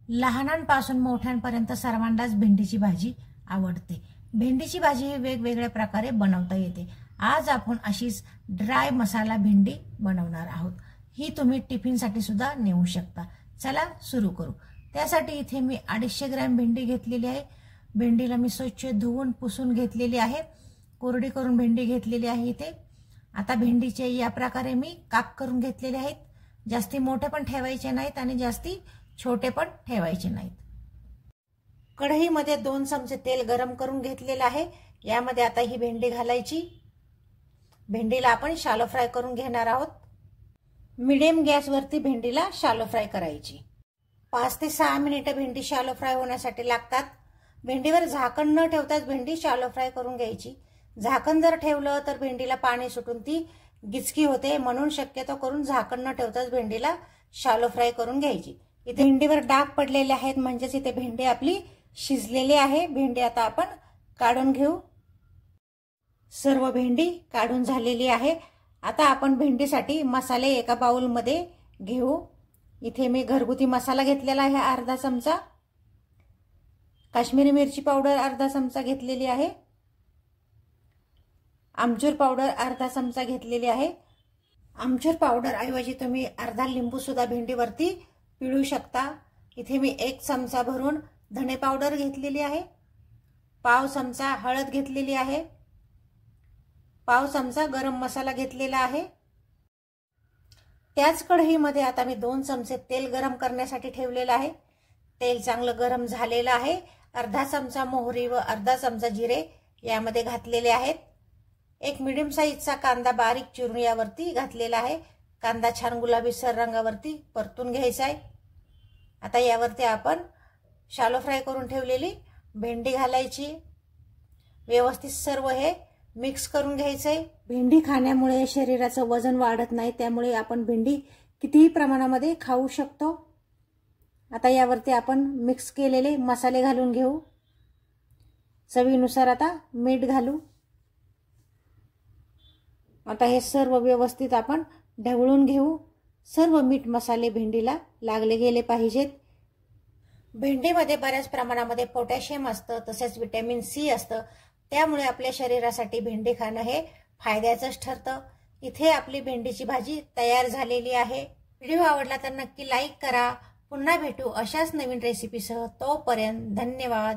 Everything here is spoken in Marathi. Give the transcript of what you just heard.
लहानांपासून मोठ्यांपर्यंत सर्वांनाच भेंडीची भाजी आवडते। भेंडीची भाजी ही वेगवेगळ्या प्रकारे बनवता येते। आज आपण अशीच ड्राय मसाला भेंडी बनवणार आहोत। ही तुम्ही टिफिनसाठी सुद्धा नेऊ शकता। चला सुरू करू। त्यासाठी इथे मी 250 ग्रॅम भेंडी घेतलेली आहे। भेंडीला मी स्वच्छ धुवून पुसून घेतलेली आहे। कोरडी करून भेंडी घेतलेली आहे इथे। आता भेंडीचे या प्रकारे मी काप करून घेतलेले आहेत। जास्ती मोठे पण ठेवायचे नाहीत आणि जास्ती छोटे पण ठेवायचे नाहीत। कढईमध्ये 2 चमचे तेल गरम करून घेतलेले आहे। यामध्ये आता ही भेंडी घालायची। भेंडीला आपण शॅलो फ्राय करून घेणार आहोत। मीडियम गॅसवरती भेंडीला शॅलो फ्राय करायची। 5 ते 6 मिनिटे भेंडी शॅलो फ्राय होण्यासाठी लागतात। भेंडीवर झाकण न ठेवताच भेंडी शॅलो फ्राय करून घ्यायची। झाकण जर ठेवलं तर भेंडीला पाणी सुटून ती गिचकी होते, म्हणून शक्यतो करून झाकण न ठेवताच भेंडीला शॅलो फ्राय करून घ्यायची। इथे भेंडीवर डाग पडलेले आहेत, म्हणजेच इथे भेंडी आपली शिजलेली आहे। भेंडी आता आपण काढून घेऊ। सर्व भेंडी काढून झालेली आहे। आता आपण भेंडीसाठी मसाले एका बाउलमध्ये घेऊ। इथे मी घरगुती मसाला घेतलेला आहे अर्धा चमचा, काश्मीरी मिरची पावडर अर्धा चमचा घेतलेली आहे, आमचूर पावडर अर्धा चमचा घेतलेली आहे। आमचूर पावडर ऐवजी तुम्ही अर्धा लिंबू सुद्धा भेंडीवरती पिळू शकता। इथे मी 1 चमचा भरून धणे पावडर घेतलेली आहे, पाव चमचा हळद घेतलेली आहे, पाव चमचा गरम मसाला घेतलेला आहे। त्याच कढईमध्ये आता मी 2 चमचे तेल गरम करण्यासाठी ठेवलेलं आहे। तेल चांगलं गरम झालेलं आहे। अर्धा चमचा मोहरी व अर्धा चमचा जिरे यामध्ये घातलेले आहेत। एक मीडियम साईजचा कांदा बारीक चिरून यावरती घातलेला आहे। कांदा छान गुलाबीसर रंगावरती परतून घ्यायचा आहे। आता यावरती आपण शॅलो फ्राय करून ठेवलेली भेंडी घालायची। व्यवस्थित सर्व हे मिक्स करून घ्यायचंय। भेंडी खाण्यामुळे शरीराचं वजन वाढत नाही, त्यामुळे आपण भेंडी कितीही प्रमाणामध्ये खाऊ शकतो। आता यावरती आपण मिक्स केलेले मसाले घालून घेऊ। चवीनुसार आता मीठ घालू। आता हे सर्व व्यवस्थित आपण ढवळून घेऊ। सर्व मीठ मसाले भेंडीला लागले गेले पाहिजेत। भेंडीमध्ये बऱ्याच प्रमाणामध्ये पोटॅशियम असतं, तसेच व्हिटॅमिन सी असतं, त्यामुळे आपल्या शरीरासाठी भेंडी खाणं हे फायद्याचंच ठरतं। इथे आपली भेंडीची भाजी तयार झालेली आहे। व्हिडिओ आवडला तर नक्की लाईक करा। पुन्हा भेटू अशाच नवीन रेसिपीसह। तोपर्यंत धन्यवाद।